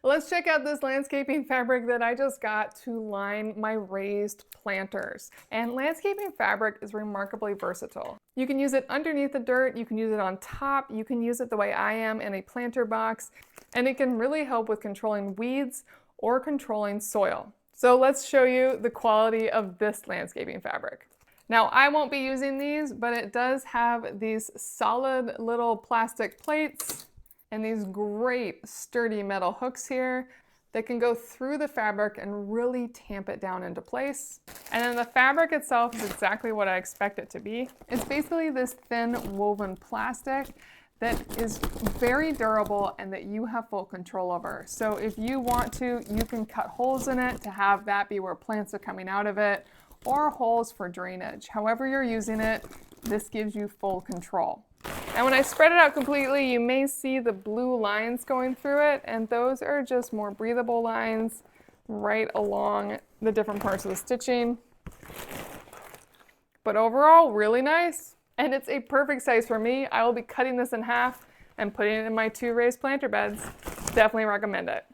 Let's check out this landscaping fabric that I just got to line my raised planters. And landscaping fabric is remarkably versatile. You can use it underneath the dirt, you can use it on top, you can use it the way I am in a planter box, and it can really help with controlling weeds or controlling soil. So let's show you the quality of this landscaping fabric. Now, I won't be using these, but it does have these solid little plastic plates and these great sturdy metal hooks here that can go through the fabric and really tamp it down into place. And then the fabric itself is exactly what I expect it to be. It's basically this thin woven plastic that is very durable and that you have full control over. So if you want to, you can cut holes in it to have that be where plants are coming out of it, or holes for drainage. However you're using it, this gives you full control. And when I spread it out completely, you may see the blue lines going through it, and those are just more breathable lines right along the different parts of the stitching. But overall, really nice. And it's a perfect size for me. I will be cutting this in half and putting it in my 2 raised planter beds. Definitely recommend it.